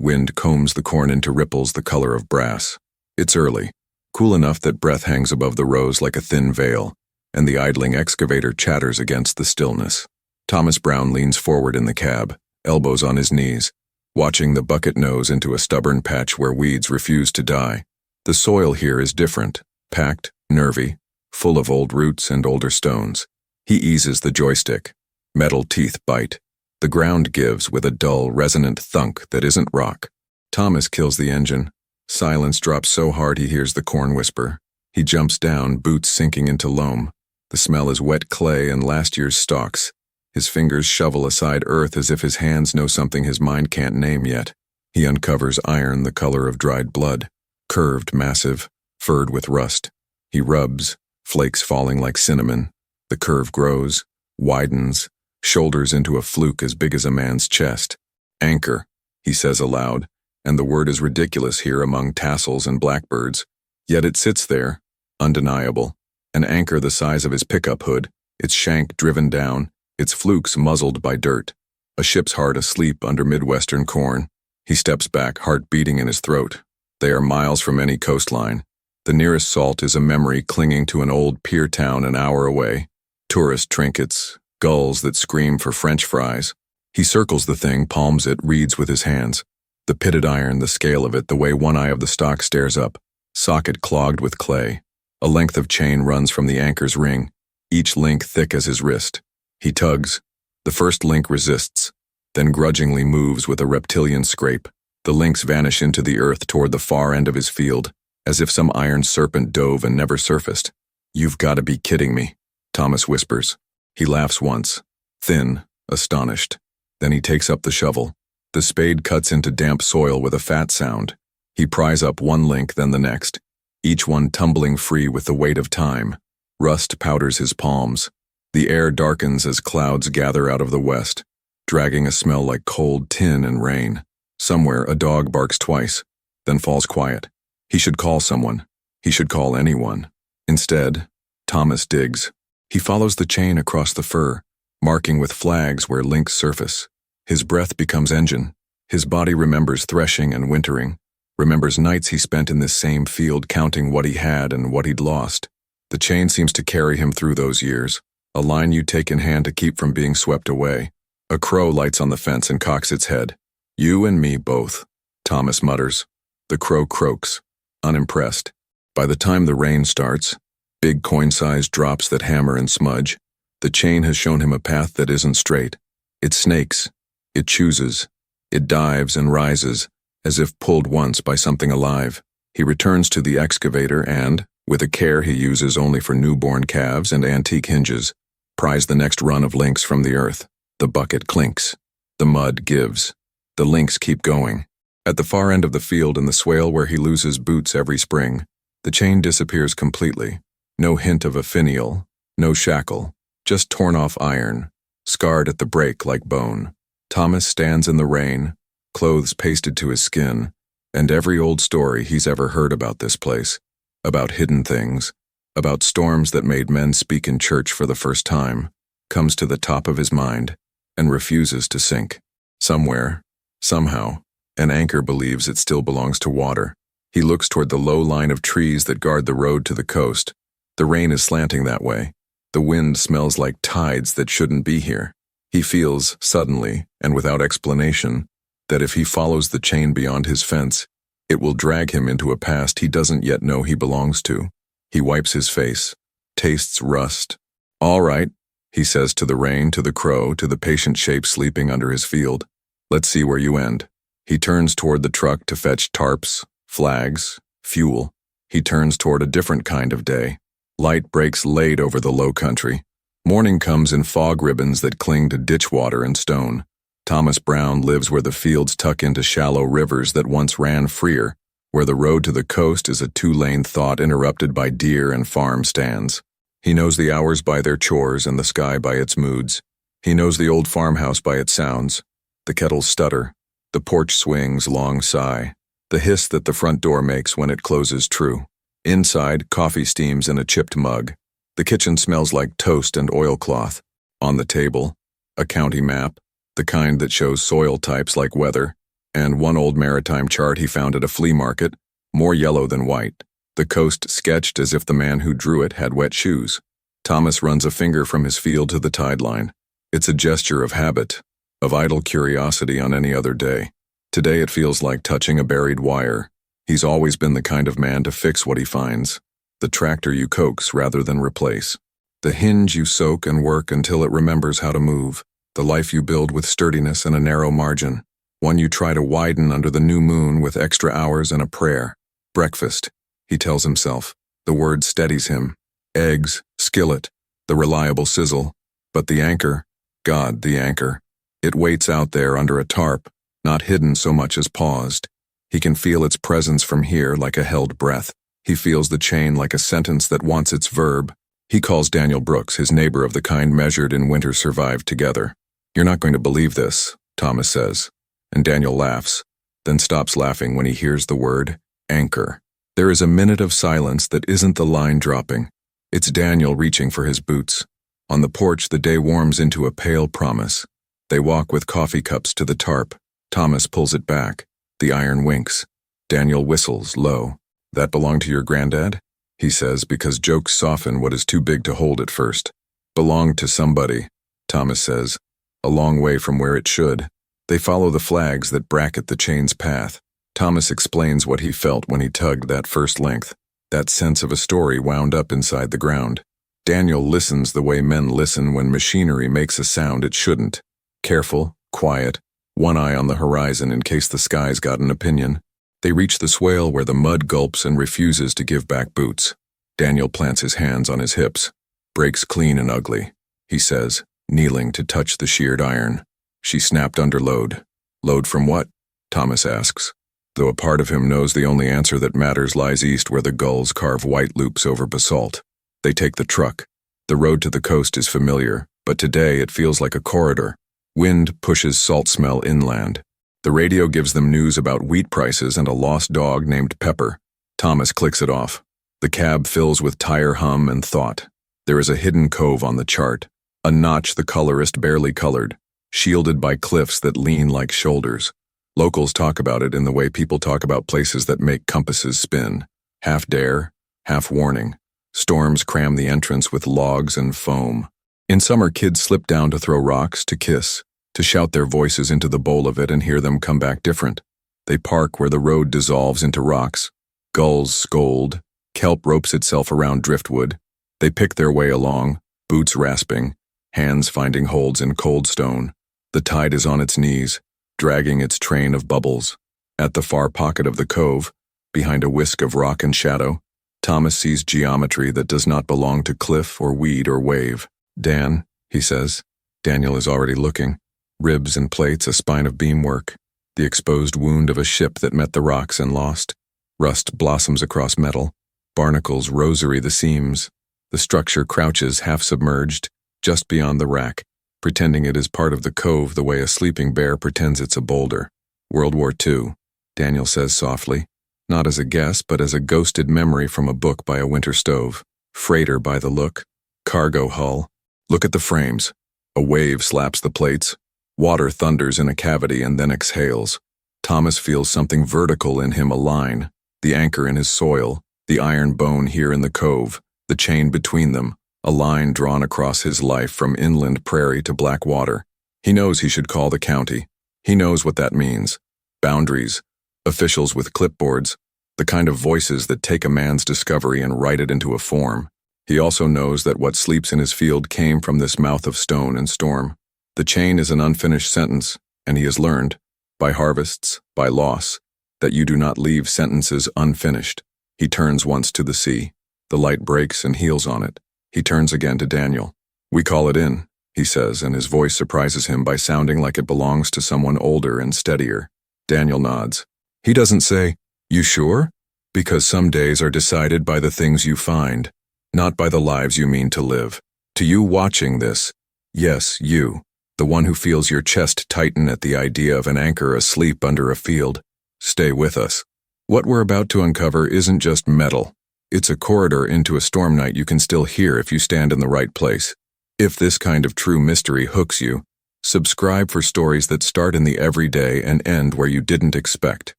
Wind combs the corn into ripples the color of brass. It's early, cool enough that breath hangs above the rows like a thin veil, and the idling excavator chatters against the stillness. Thomas Brown leans forward in the cab, elbows on his knees, watching the bucket nose into a stubborn patch where weeds refuse to die. The soil here is different, packed, nervy, full of old roots and older stones. He eases the joystick. Metal teeth bite. The ground gives with a dull, resonant thunk that isn't rock. Thomas kills the engine. Silence drops so hard he hears the corn whisper. He jumps down, boots sinking into loam. The smell is wet clay and last year's stalks. His fingers shovel aside earth as if his hands know something his mind can't name yet. He uncovers iron the color of dried blood, curved, massive, furred with rust. He rubs, flakes falling like cinnamon. The curve grows, widens, shoulders into a fluke as big as a man's chest. Anchor, he says aloud, and the word is ridiculous here among tassels and blackbirds. Yet it sits there, undeniable, an anchor the size of his pickup hood, its shank driven down, its flukes muzzled by dirt. A ship's heart asleep under Midwestern corn. He steps back, heart beating in his throat. They are miles from any coastline. The nearest salt is a memory clinging to an old pier town an hour away. Tourist trinkets, gulls that scream for French fries. He circles the thing, palms it, reads with his hands. The pitted iron, the scale of it, the way one eye of the stock stares up. Socket clogged with clay. A length of chain runs from the anchor's ring, each link thick as his wrist. He tugs. The first link resists, then grudgingly moves with a reptilian scrape. The links vanish into the earth toward the far end of his field, as if some iron serpent dove and never surfaced. "You've got to be kidding me," Thomas whispers. He laughs once, thin, astonished. Then he takes up the shovel. The spade cuts into damp soil with a fat sound. He pries up one link, then the next, each one tumbling free with the weight of time. Rust powders his palms. The air darkens as clouds gather out of the west, dragging a smell like cold tin and rain. Somewhere a dog barks twice, then falls quiet. He should call someone. He should call anyone. Instead, Thomas digs. He follows the chain across the fur, marking with flags where links surface. His breath becomes engine. His body remembers threshing and wintering, remembers nights he spent in this same field counting what he had and what he'd lost. The chain seems to carry him through those years, a line you take in hand to keep from being swept away. A crow lights on the fence and cocks its head. "You and me both," Thomas mutters. The crow croaks, unimpressed. By the time the rain starts, big coin-sized drops that hammer and smudge, the chain has shown him a path that isn't straight. It snakes, it chooses, it dives and rises, as if pulled once by something alive. He returns to the excavator and, with a care he uses only for newborn calves and antique hinges, pries the next run of links from the earth. The bucket clinks. The mud gives. The links keep going. At the far end of the field in the swale where he loses boots every spring, the chain disappears completely. No hint of a finial, no shackle, just torn off iron, scarred at the break like bone. Thomas stands in the rain, clothes pasted to his skin, and every old story he's ever heard about this place, about hidden things, about storms that made men speak in church for the first time, comes to the top of his mind and refuses to sink. Somewhere, somehow, an anchor believes it still belongs to water. He looks toward the low line of trees that guard the road to the coast. The rain is slanting that way. The wind smells like tides that shouldn't be here. He feels, suddenly, and without explanation, that if he follows the chain beyond his fence, it will drag him into a past he doesn't yet know he belongs to. He wipes his face, tastes rust. "All right," he says to the rain, to the crow, to the patient shape sleeping under his field. "Let's see where you end." He turns toward the truck to fetch tarps, flags, fuel. He turns toward a different kind of day. Light breaks laid over the low country. Morning comes in fog ribbons that cling to ditch water and stone. Thomas Brown lives where the fields tuck into shallow rivers that once ran freer, where the road to the coast is a two-lane thought interrupted by deer and farm stands. He knows the hours by their chores and the sky by its moods. He knows the old farmhouse by its sounds. The kettles stutter. The porch swings, long sigh. The hiss that the front door makes when it closes true. Inside, coffee steams in a chipped mug. The kitchen smells like toast and oilcloth. On the table, a county map, the kind that shows soil types like weather. and one old maritime chart he found at a flea market, more yellow than white. The coast sketched as if the man who drew it had wet shoes. Thomas runs a finger from his field to the tide line. It's a gesture of habit, of idle curiosity on any other day. Today it feels like touching a buried wire. He's always been the kind of man to fix what he finds. The tractor you coax rather than replace. The hinge you soak and work until it remembers how to move. The life you build with sturdiness and a narrow margin. One you try to widen under the new moon with extra hours and a prayer. Breakfast, he tells himself. The word steadies him. Eggs, skillet, the reliable sizzle. But the anchor, God, the anchor. It waits out there under a tarp, not hidden so much as paused. He can feel its presence from here like a held breath. He feels the chain like a sentence that wants its verb. He calls Daniel Brooks, his neighbor of the kind measured in winter survived together. "You're not going to believe this," Thomas says. And Daniel laughs, then stops laughing when he hears the word, anchor. There is a minute of silence that isn't the line dropping. It's Daniel reaching for his boots. On the porch, the day warms into a pale promise. They walk with coffee cups to the tarp. Thomas pulls it back. The iron winks. Daniel whistles, low. "That belonged to your granddad?" he says, because jokes soften what is too big to hold at first. "Belonged to somebody," Thomas says, "a long way from where it should." They follow the flags that bracket the chain's path. Thomas explains what he felt when he tugged that first length, that sense of a story wound up inside the ground. Daniel listens the way men listen when machinery makes a sound it shouldn't. Careful, quiet, one eye on the horizon in case the sky's got an opinion. They reach the swale where the mud gulps and refuses to give back boots. Daniel plants his hands on his hips. "Breaks clean and ugly," he says, kneeling to touch the sheared iron. She snapped under load. "Load from what?" Thomas asks, though a part of him knows the only answer that matters lies east where the gulls carve white loops over basalt. They take the truck. The road to the coast is familiar, but today it feels like a corridor. Wind pushes salt smell inland. The radio gives them news about wheat prices and a lost dog named Pepper. Thomas clicks it off. The cab fills with tire hum and thought. There is a hidden cove on the chart, a notch the colorist barely colored, shielded by cliffs that lean like shoulders. Locals talk about it in the way people talk about places that make compasses spin. Half dare, half warning. Storms cram the entrance with logs and foam. In summer, kids slip down to throw rocks, to kiss, to shout their voices into the bowl of it and hear them come back different. They park where the road dissolves into rocks. Gulls scold. Kelp ropes itself around driftwood. They pick their way along, boots rasping, hands finding holds in cold stone. The tide is on its knees, dragging its train of bubbles. At the far pocket of the cove, behind a whisk of rock and shadow, Thomas sees geometry that does not belong to cliff or weed or wave. "Dan," he says. Daniel is already looking. Ribs and plates, a spine of beamwork. The exposed wound of a ship that met the rocks and lost. Rust blossoms across metal. Barnacles rosary the seams. The structure crouches half-submerged, just beyond the rack, pretending it is part of the cove the way a sleeping bear pretends it's a boulder. World War II, Daniel says softly, not as a guess but as a ghosted memory from a book by a winter stove. Freighter by the look. Cargo hull. Look at the frames. A wave slaps the plates. Water thunders in a cavity and then exhales. Thomas feels something vertical in him, a line, the anchor in his soil, the iron bone here in the cove, the chain between them, a line drawn across his life from inland prairie to black water. He knows he should call the county. He knows what that means. Boundaries, officials with clipboards, the kind of voices that take a man's discovery and write it into a form. He also knows that what sleeps in his field came from this mouth of stone and storm. The chain is an unfinished sentence, and he has learned, by harvests, by loss, that you do not leave sentences unfinished. He turns once to the sea. The light breaks and heals on it. He turns again to Daniel. "We call it in," he says, and his voice surprises him by sounding like it belongs to someone older and steadier. Daniel nods. He doesn't say, "You sure?" Because some days are decided by the things you find, not by the lives you mean to live. To you watching this, yes, you, the one who feels your chest tighten at the idea of an anchor asleep under a field, stay with us. What we're about to uncover isn't just metal. It's a corridor into a storm night you can still hear if you stand in the right place. If this kind of true mystery hooks you, Subscribe for stories that start in the everyday and end where you didn't expect.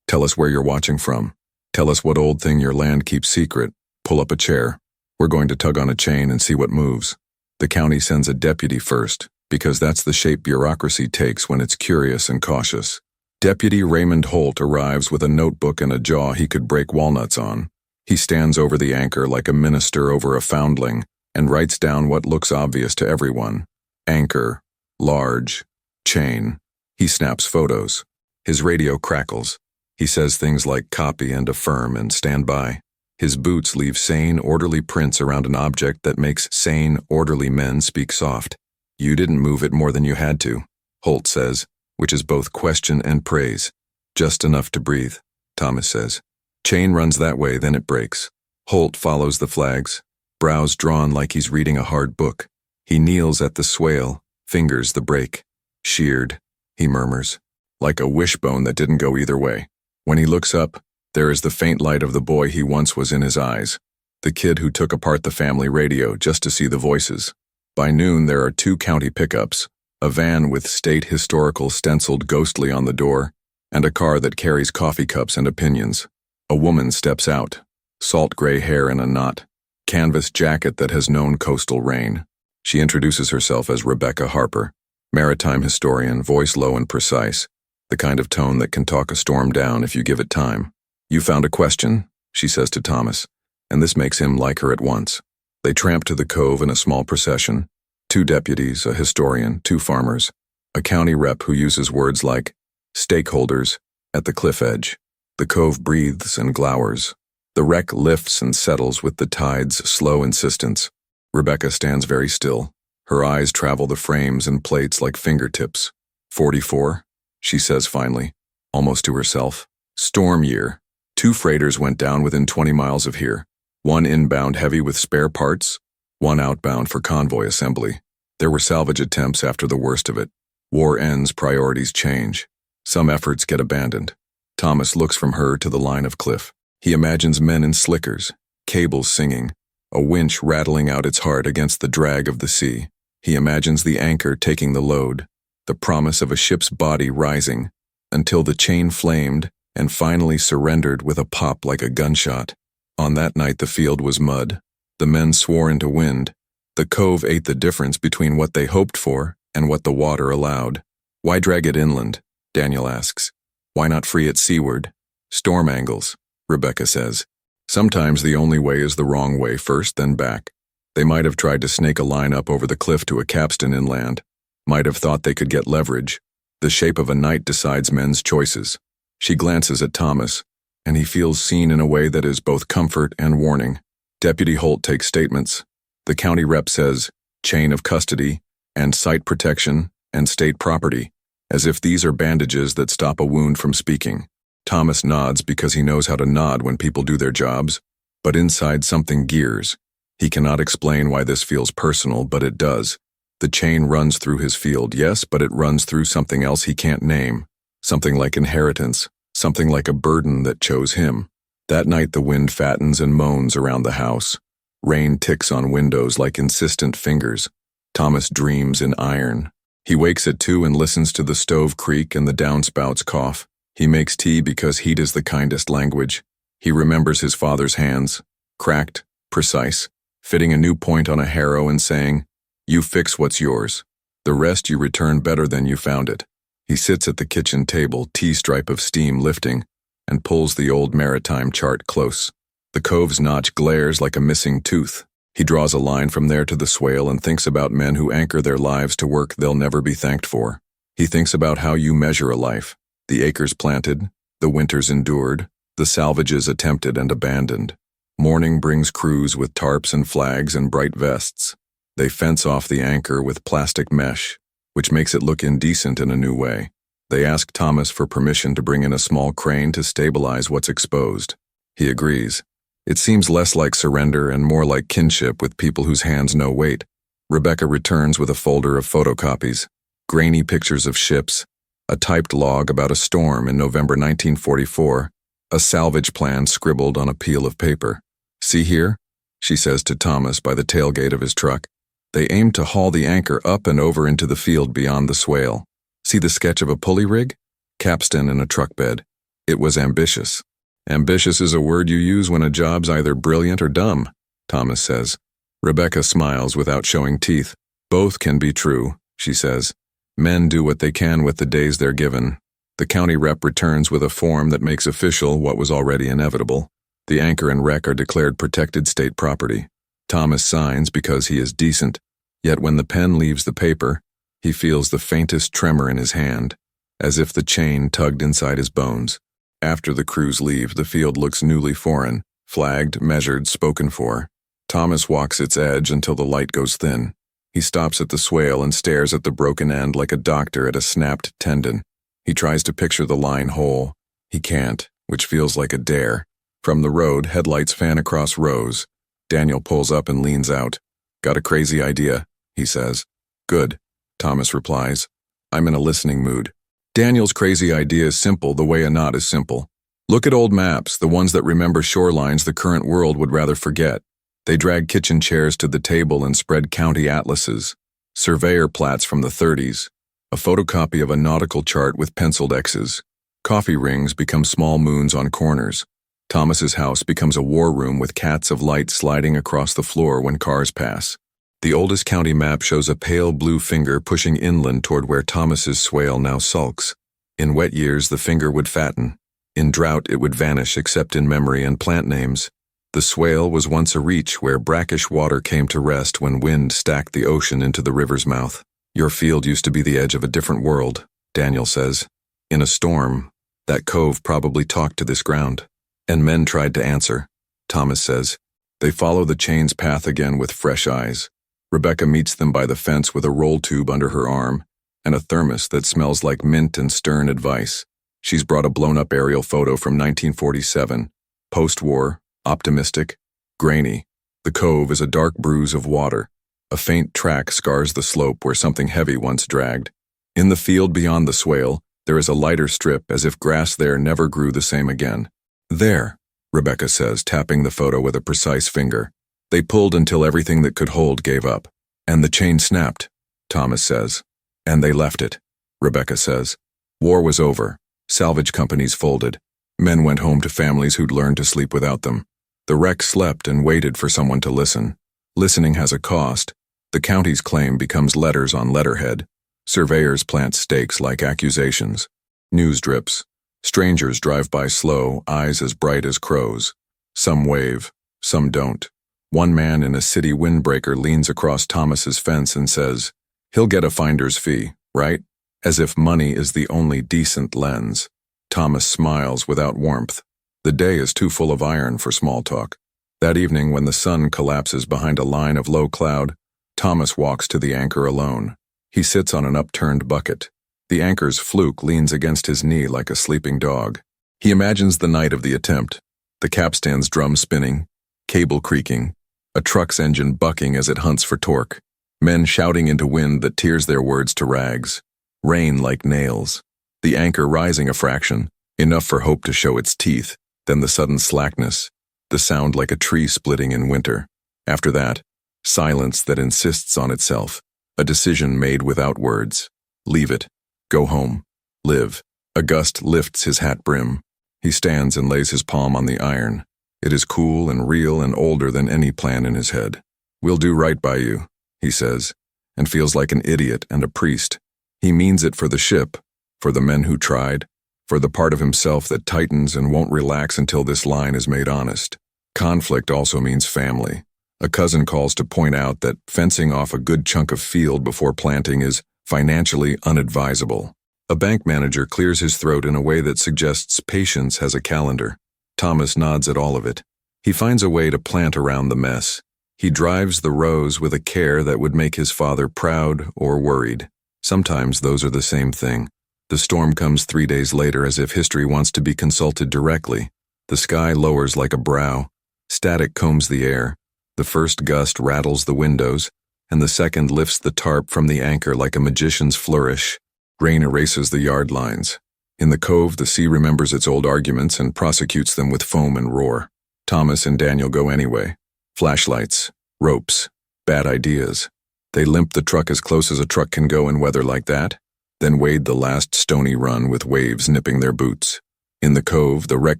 Tell us where you're watching from. Tell us what old thing your land keeps secret. Pull up a chair. We're going to tug on a chain and see what moves. The county sends a deputy first, because that's the shape bureaucracy takes when it's curious and cautious. Deputy Raymond Holt arrives with a notebook and a jaw he could break walnuts on. He stands over the anchor like a minister over a foundling and writes down what looks obvious to everyone. Anchor, large, chain. He snaps photos. His radio crackles. He says things like copy and affirm and stand by. His boots leave sane, orderly prints around an object that makes sane, orderly men speak soft. You didn't move it more than you had to, Holt says, which is both question and praise. Just enough to breathe, Thomas says. Chain runs that way, then it breaks. Holt follows the flags, brows drawn like he's reading a hard book. He kneels at the swale, fingers the brake. Sheared, he murmurs, like a wishbone that didn't go either way. When he looks up, there is the faint light of the boy he once was in his eyes, the kid who took apart the family radio just to see the voices. By noon, there are 2 county pickups, a van with state historical stenciled ghostly on the door, and a car that carries coffee cups and opinions. A woman steps out, salt gray hair in a knot, canvas jacket that has known coastal rain. She introduces herself as Rebecca Harper, maritime historian, voice low and precise, the kind of tone that can talk a storm down if you give it time. You found a question, she says to Thomas, and this makes him like her at once. They tramp to the cove in a small procession, 2 deputies, a historian, 2 farmers, a county rep who uses words like stakeholders at the cliff edge. The cove breathes and glowers. The wreck lifts and settles with the tide's slow insistence. Rebecca stands very still. Her eyes travel the frames and plates like fingertips. 44, she says finally, almost to herself. Storm year. 2 freighters went down within 20 miles of here. 1 inbound heavy with spare parts, 1 outbound for convoy assembly. There were salvage attempts after the worst of it. War ends, priorities change. Some efforts get abandoned. Thomas looks from her to the line of cliff. He imagines men in slickers, cables singing, a winch rattling out its heart against the drag of the sea. He imagines the anchor taking the load, the promise of a ship's body rising, until the chain flamed and finally surrendered with a pop like a gunshot. On that night the field was mud. The men swore into wind. The cove ate the difference between what they hoped for and what the water allowed. Why drag it inland? Daniel asks. Why not free it seaward? Storm angles, Rebecca says. Sometimes the only way is the wrong way first, then back. They might have tried to snake a line up over the cliff to a capstan inland. Might have thought they could get leverage. The shape of a night decides men's choices. She glances at Thomas, and he feels seen in a way that is both comfort and warning. Deputy Holt takes statements. The county rep says, chain of custody, and site protection, and state property, as if these are bandages that stop a wound from speaking. Thomas nods because he knows how to nod when people do their jobs, but inside something gears. He cannot explain why this feels personal, but it does. The chain runs through his field, yes, but it runs through something else he can't name. Something like inheritance, something like a burden that chose him. That night the wind fattens and moans around the house. Rain ticks on windows like insistent fingers. Thomas dreams in iron. He wakes at 2 and listens to the stove creak and the downspouts cough. He makes tea because heat is the kindest language. He remembers his father's hands, cracked, precise, fitting a new point on a harrow and saying, "You fix what's yours. The rest you return better than you found it." He sits at the kitchen table, T-stripe of steam lifting, and pulls the old maritime chart close. The cove's notch glares like a missing tooth. He draws a line from there to the swale and thinks about men who anchor their lives to work they'll never be thanked for. He thinks about how you measure a life. The acres planted, the winters endured, the salvages attempted and abandoned. Morning brings crews with tarps and flags and bright vests. They fence off the anchor with plastic mesh, which makes it look indecent in a new way. They ask Thomas for permission to bring in a small crane to stabilize what's exposed. He agrees. It seems less like surrender and more like kinship with people whose hands know weight. Rebecca returns with a folder of photocopies, grainy pictures of ships, a typed log about a storm in November 1944, a salvage plan scribbled on a peel of paper. "See here?" she says to Thomas by the tailgate of his truck. They aimed to haul the anchor up and over into the field beyond the swale. See the sketch of a pulley rig? Capstan and a truck bed. It was ambitious. Ambitious is a word you use when a job's either brilliant or dumb, Thomas says. Rebecca smiles without showing teeth. Both can be true, she says. Men do what they can with the days they're given. The county rep returns with a form that makes official what was already inevitable. The anchor and wreck are declared protected state property. Thomas signs because he is decent, yet when the pen leaves the paper, he feels the faintest tremor in his hand, as if the chain tugged inside his bones. After the crews leave, the field looks newly foreign, flagged, measured, spoken for. Thomas walks its edge until the light goes thin. He stops at the swale and stares at the broken end like a doctor at a snapped tendon. He tries to picture the line whole. He can't, which feels like a dare. From the road, headlights fan across rows. Daniel pulls up and leans out. Got a crazy idea, he says. Good, Thomas replies. I'm in a listening mood. Daniel's crazy idea is simple the way a knot is simple. Look at old maps, the ones that remember shorelines the current world would rather forget. They drag kitchen chairs to the table and spread county atlases, surveyor plats from the 30s, a photocopy of a nautical chart with penciled X's. Coffee rings become small moons on corners. Thomas's house becomes a war room with cats of light sliding across the floor when cars pass. The oldest county map shows a pale blue finger pushing inland toward where Thomas's swale now sulks. In wet years, the finger would fatten. In drought, it would vanish except in memory and plant names. The swale was once a reach where brackish water came to rest when wind stacked the ocean into the river's mouth. Your field used to be the edge of a different world, Daniel says. In a storm, that cove probably talked to this ground. And men tried to answer, Thomas says. They follow the chain's path again with fresh eyes. Rebecca meets them by the fence with a roll tube under her arm and a thermos that smells like mint and stern advice. She's brought a blown-up aerial photo from 1947. Post-war, optimistic, grainy. The cove is a dark bruise of water. A faint track scars the slope where something heavy once dragged. In the field beyond the swale, there is a lighter strip as if grass there never grew the same again. There, Rebecca says, tapping the photo with a precise finger. They pulled until everything that could hold gave up. And the chain snapped, Thomas says. And they left it, Rebecca says. War was over. Salvage companies folded. Men went home to families who'd learned to sleep without them. The wreck slept and waited for someone to listen. Listening has a cost. The county's claim becomes letters on letterhead. Surveyors plant stakes like accusations. News drips. Strangers drive by slow, eyes as bright as crows. Some wave, some don't. One man in a city windbreaker leans across Thomas's fence and says, "He'll get a finder's fee, right?" As if money is the only decent lens. Thomas smiles without warmth. The day is too full of iron for small talk. That evening, when the sun collapses behind a line of low cloud, Thomas walks to the anchor alone. He sits on an upturned bucket. The anchor's fluke leans against his knee like a sleeping dog. He imagines the night of the attempt, the capstan's drum spinning, cable creaking, a truck's engine bucking as it hunts for torque, men shouting into wind that tears their words to rags, rain like nails, the anchor rising a fraction, enough for hope to show its teeth, then the sudden slackness, the sound like a tree splitting in winter. After that, silence that insists on itself, a decision made without words. Leave it. Go home. Live. A gust lifts his hat brim. He stands and lays his palm on the iron. It is cool and real and older than any plan in his head. "We'll do right by you," he says, and feels like an idiot and a priest. He means it for the ship, for the men who tried, for the part of himself that tightens and won't relax until this line is made honest. Conflict also means family. A cousin calls to point out that fencing off a good chunk of field before planting is financially unadvisable. A bank manager clears his throat in a way that suggests patience has a calendar. Thomas nods at all of it. He finds a way to plant around the mess. He drives the rows with a care that would make his father proud or worried. Sometimes those are the same thing. The storm comes 3 days later as if history wants to be consulted directly. The sky lowers like a brow. Static combs the air. The first gust rattles the windows, and the second lifts the tarp from the anchor like a magician's flourish. Rain erases the yard lines. In the cove, the sea remembers its old arguments and prosecutes them with foam and roar. Thomas and Daniel go anyway. Flashlights, ropes, bad ideas. They limp the truck as close as a truck can go in weather like that, then wade the last stony run with waves nipping their boots. In the cove, the wreck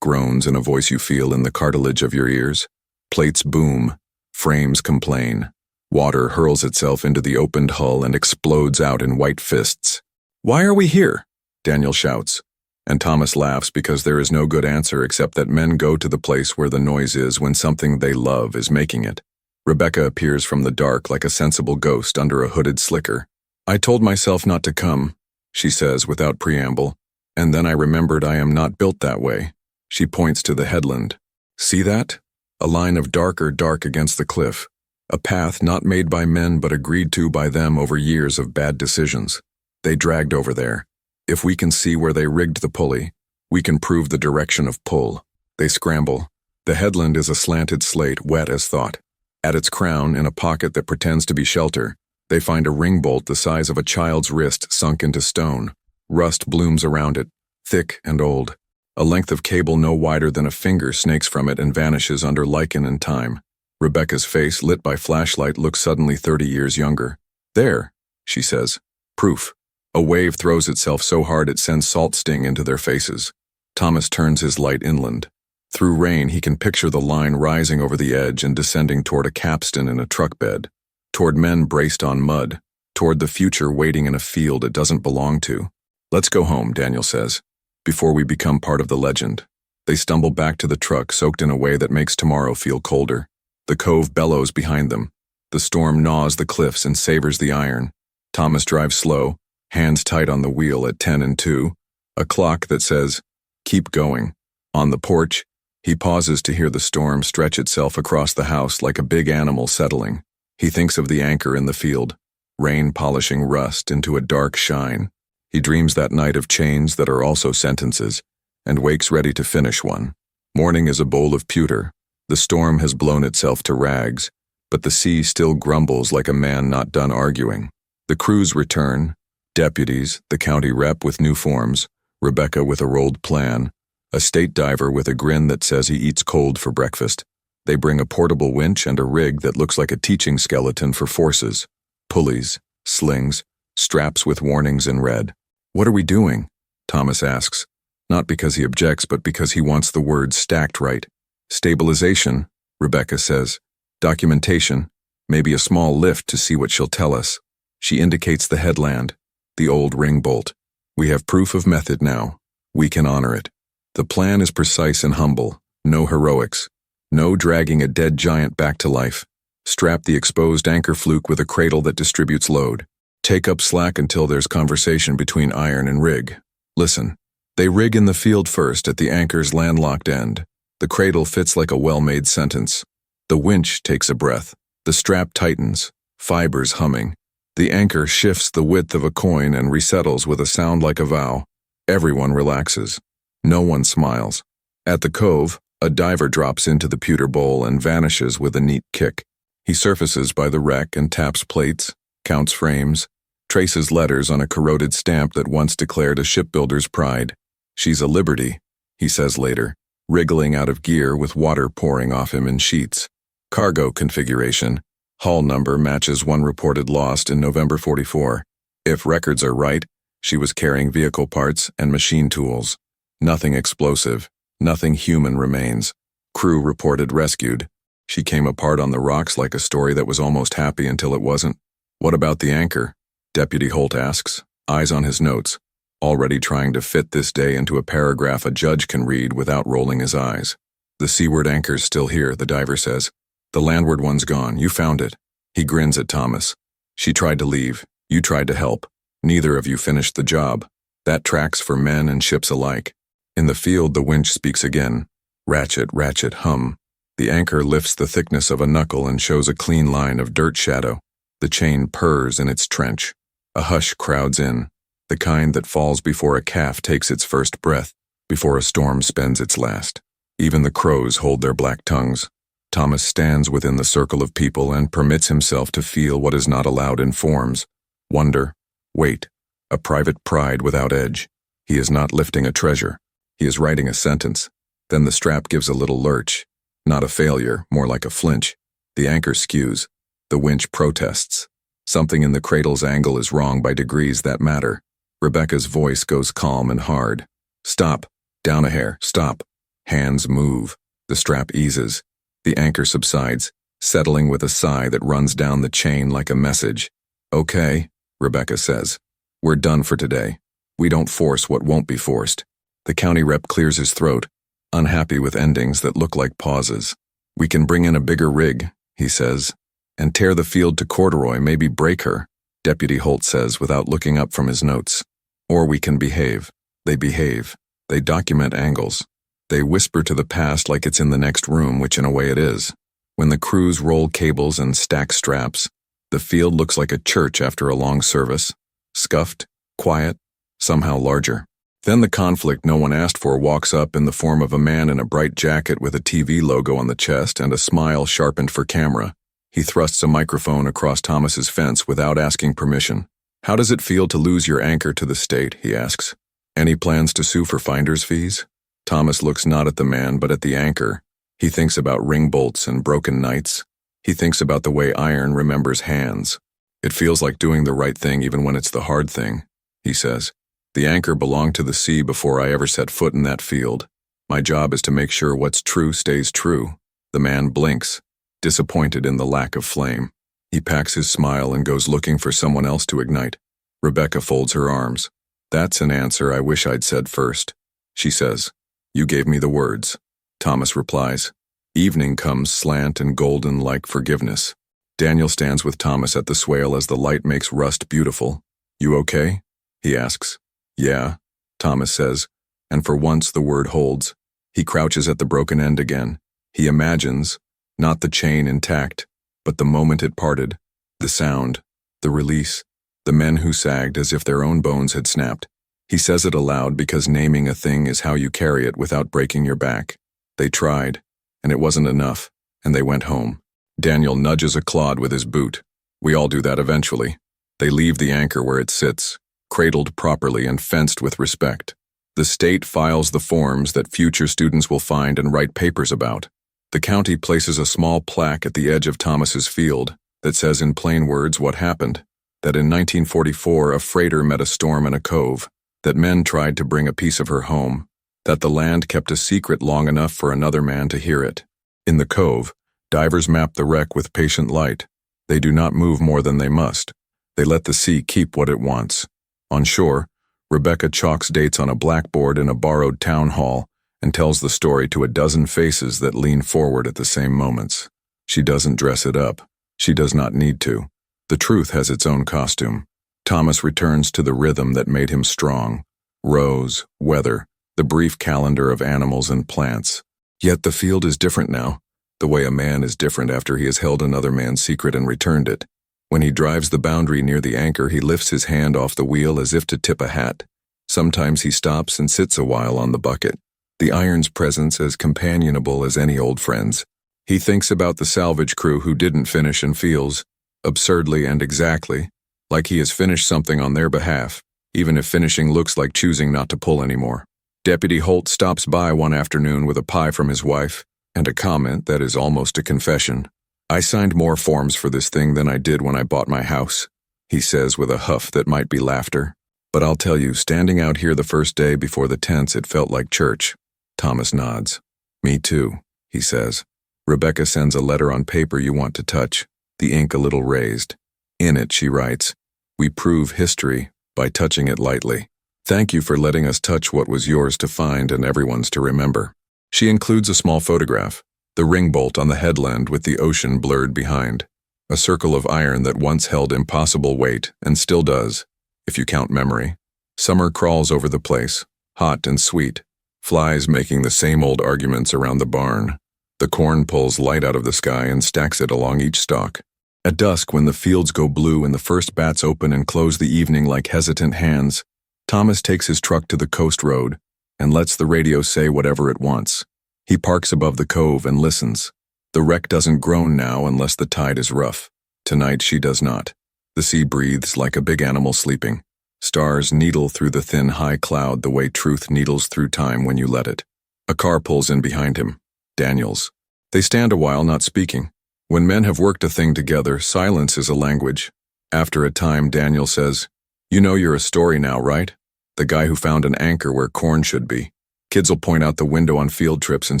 groans in a voice you feel in the cartilage of your ears. Plates boom, frames complain. Water hurls itself into the opened hull and explodes out in white fists. "Why are we here?" Daniel shouts, and Thomas laughs because there is no good answer except that men go to the place where the noise is when something they love is making it. Rebecca appears from the dark like a sensible ghost under a hooded slicker. "I told myself not to come," she says without preamble, "and then I remembered I am not built that way." She points to the headland. "See that? A line of darker dark against the cliff. A path not made by men but agreed to by them over years of bad decisions. They dragged over there. If we can see where they rigged the pulley, we can prove the direction of pull." They scramble. The headland is a slanted slate, wet as thought. At its crown, in a pocket that pretends to be shelter, they find a ring bolt the size of a child's wrist sunk into stone. Rust blooms around it, thick and old. A length of cable no wider than a finger snakes from it and vanishes under lichen and time. Rebecca's face, lit by flashlight, looks suddenly 30 years younger. "There," she says. "Proof." A wave throws itself so hard it sends salt sting into their faces. Thomas turns his light inland. Through rain, he can picture the line rising over the edge and descending toward a capstan in a truck bed, toward men braced on mud, toward the future waiting in a field it doesn't belong to. "Let's go home," Daniel says, "before we become part of the legend." They stumble back to the truck, soaked in a way that makes tomorrow feel colder. The cove bellows behind them. The storm gnaws the cliffs and savors the iron. Thomas drives slow, hands tight on the wheel at 10 and 2, a clock that says, "Keep going." On the porch, he pauses to hear the storm stretch itself across the house like a big animal settling. He thinks of the anchor in the field, rain polishing rust into a dark shine. He dreams that night of chains that are also sentences, and wakes ready to finish one. Morning is a bowl of pewter. The storm has blown itself to rags, but the sea still grumbles like a man not done arguing. The crews return, deputies, the county rep with new forms, Rebecca with a rolled plan, a state diver with a grin that says he eats cold for breakfast. They bring a portable winch and a rig that looks like a teaching skeleton for forces, pulleys, slings, straps with warnings in red. "What are we doing?" Thomas asks, not because he objects but because he wants the words stacked right. "Stabilization," Rebecca says. "Documentation, maybe a small lift to see what she'll tell us." She indicates the headland, the old ring bolt. "We have proof of method now. We can honor it. The plan is precise and humble. No heroics. No dragging a dead giant back to life. Strap the exposed anchor fluke with a cradle that distributes load. Take up slack until there's conversation between iron and rig. Listen, they rig in the field first at the anchor's landlocked end. The cradle fits like a well-made sentence. The winch takes a breath. The strap tightens, fibers humming. The anchor shifts the width of a coin and resettles with a sound like a vow. Everyone relaxes. No one smiles. At the cove, a diver drops into the pewter bowl and vanishes with a neat kick. He surfaces by the wreck and taps plates, counts frames, traces letters on a corroded stamp that once declared a shipbuilder's pride. "She's a Liberty," he says later, wriggling out of gear with water pouring off him in sheets. Cargo configuration. Hull number matches one reported lost in November 44. If records are right, she was carrying vehicle parts and machine tools. Nothing explosive, nothing human remains. Crew reported rescued. She came apart on the rocks like a story that was almost happy until it wasn't. "What about the anchor?" Deputy Holt asks, eyes on his notes, already trying to fit this day into a paragraph a judge can read without rolling his eyes. "The seaward anchor's still here," the diver says. "The landward one's gone. You found it." He grins at Thomas. "She tried to leave. You tried to help. Neither of you finished the job. That tracks for men and ships alike." In the field, the winch speaks again. Ratchet, ratchet, hum. The anchor lifts the thickness of a knuckle and shows a clean line of dirt shadow. The chain purrs in its trench. A hush crowds in, the kind that falls before a calf takes its first breath, before a storm spends its last. Even the crows hold their black tongues. Thomas stands within the circle of people and permits himself to feel what is not allowed in forms. Wonder, wait, a private pride without edge. He is not lifting a treasure. He is writing a sentence. Then the strap gives a little lurch. Not a failure, more like a flinch. The anchor skews. The winch protests. Something in the cradle's angle is wrong by degrees that matter. Rebecca's voice goes calm and hard. Stop. Down a hair. Stop. Hands move. The strap eases. The anchor subsides, settling with a sigh that runs down the chain like a message. Okay, Rebecca says. We're done for today. We don't force what won't be forced. The county rep clears his throat, unhappy with endings that look like pauses. We can bring in a bigger rig, he says, and tear the field to corduroy, maybe break her, Deputy Holt says without looking up from his notes. Or we can behave. They behave. They document angles. They whisper to the past like it's in the next room, which in a way it is. When the crews roll cables and stack straps, the field looks like a church after a long service. Scuffed, quiet, somehow larger. Then the conflict no one asked for walks up in the form of a man in a bright jacket with a TV logo on the chest and a smile sharpened for camera. He thrusts a microphone across Thomas's fence without asking permission. How does it feel to lose your anchor to the state, he asks. Any plans to sue for finder's fees? Thomas looks not at the man but at the anchor. He thinks about ring bolts and broken nights. He thinks about the way iron remembers hands. It feels like doing the right thing even when it's the hard thing, he says. The anchor belonged to the sea before I ever set foot in that field. My job is to make sure what's true stays true. The man blinks, disappointed in the lack of flame. He packs his smile and goes looking for someone else to ignite. Rebecca folds her arms. That's an answer I wish I'd said first, she says. You gave me the words. Thomas replies. Evening comes slant and golden like forgiveness. Daniel stands with Thomas at the swale as the light makes rust beautiful. You okay? He asks. Yeah, Thomas says, and for once the word holds. He crouches at the broken end again. He imagines, not the chain intact, but the moment it parted, the sound, the release, the men who sagged as if their own bones had snapped. He says it aloud because naming a thing is how you carry it without breaking your back. They tried, and it wasn't enough, and they went home. Daniel nudges a clod with his boot. We all do that eventually. They leave the anchor where it sits, cradled properly and fenced with respect. The state files the forms that future students will find and write papers about. The county places a small plaque at the edge of Thomas's field that says in plain words what happened, that in 1944 a freighter met a storm in a cove, that men tried to bring a piece of her home, that the land kept a secret long enough for another man to hear it. In the cove, divers map the wreck with patient light. They do not move more than they must. They let the sea keep what it wants. On shore, Rebecca chalks dates on a blackboard in a borrowed town hall and tells the story to a dozen faces that lean forward at the same moments. She doesn't dress it up. She does not need to. The truth has its own costume. Thomas returns to the rhythm that made him strong. Rows, weather, the brief calendar of animals and plants. Yet the field is different now, the way a man is different after he has held another man's secret and returned it. When he drives the boundary near the anchor, he lifts his hand off the wheel as if to tip a hat. Sometimes he stops and sits a while on the bucket, the iron's presence as companionable as any old friend's. He thinks about the salvage crew who didn't finish and feels, absurdly and exactly, like he has finished something on their behalf, even if finishing looks like choosing not to pull anymore. Deputy Holt stops by one afternoon with a pie from his wife, and a comment that is almost a confession. I signed more forms for this thing than I did when I bought my house, he says with a huff that might be laughter. But I'll tell you, standing out here the first day before the tents, it felt like church. Thomas nods. Me too, he says. Rebecca sends a letter on paper you want to touch, the ink a little raised. In it, she writes, we prove history by touching it lightly. Thank you for letting us touch what was yours to find and everyone's to remember. She includes a small photograph, the ring bolt on the headland with the ocean blurred behind. A circle of iron that once held impossible weight and still does, if you count memory. Summer crawls over the place, hot and sweet, flies making the same old arguments around the barn. The corn pulls light out of the sky and stacks it along each stalk. At dusk, when the fields go blue and the first bats open and close the evening like hesitant hands, Thomas takes his truck to the coast road and lets the radio say whatever it wants. He parks above the cove and listens. The wreck doesn't groan now unless the tide is rough. Tonight she does not. The sea breathes like a big animal sleeping. Stars needle through the thin high cloud the way truth needles through time when you let it. A car pulls in behind him. Daniel's. They stand a while not speaking. When men have worked a thing together, silence is a language. After a time, Daniel says, "You know you're a story now, right? The guy who found an anchor where corn should be. Kids will point out the window on field trips and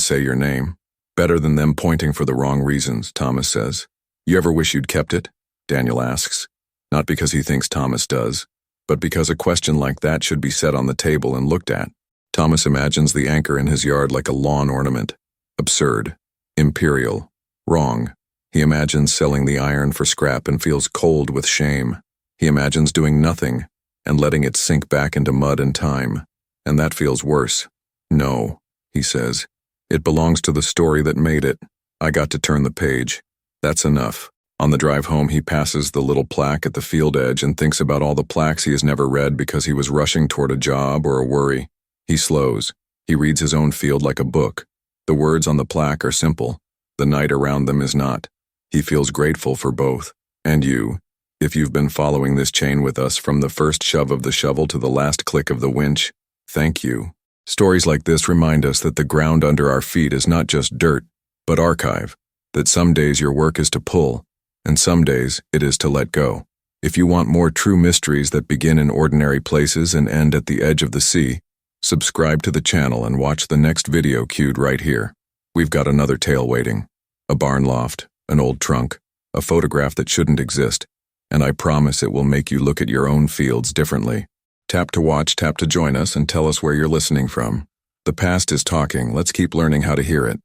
say your name. Better than them pointing for the wrong reasons," Thomas says. "You ever wish you'd kept it?" Daniel asks. Not because he thinks Thomas does, but because a question like that should be set on the table and looked at. Thomas imagines the anchor in his yard like a lawn ornament. Absurd. Imperial. Wrong. He imagines selling the iron for scrap and feels cold with shame. He imagines doing nothing and letting it sink back into mud and time, and that feels worse. "No," he says. "It belongs to the story that made it. I got to turn the page. That's enough." On the drive home, he passes the little plaque at the field edge and thinks about all the plaques he has never read because he was rushing toward a job or a worry. He slows. He reads his own field like a book. The words on the plaque are simple. The night around them is not. He feels grateful for both. And you, if you've been following this chain with us from the first shove of the shovel to the last click of the winch, thank you. Stories like this remind us that the ground under our feet is not just dirt, but archive. That some days your work is to pull, and some days it is to let go. If you want more true mysteries that begin in ordinary places and end at the edge of the sea, subscribe to the channel and watch the next video cued right here. We've got another tale waiting. A barn loft, an old trunk, a photograph that shouldn't exist, and I promise it will make you look at your own fields differently. Tap to watch, tap to join us, and tell us where you're listening from. The past is talking. Let's keep learning how to hear it.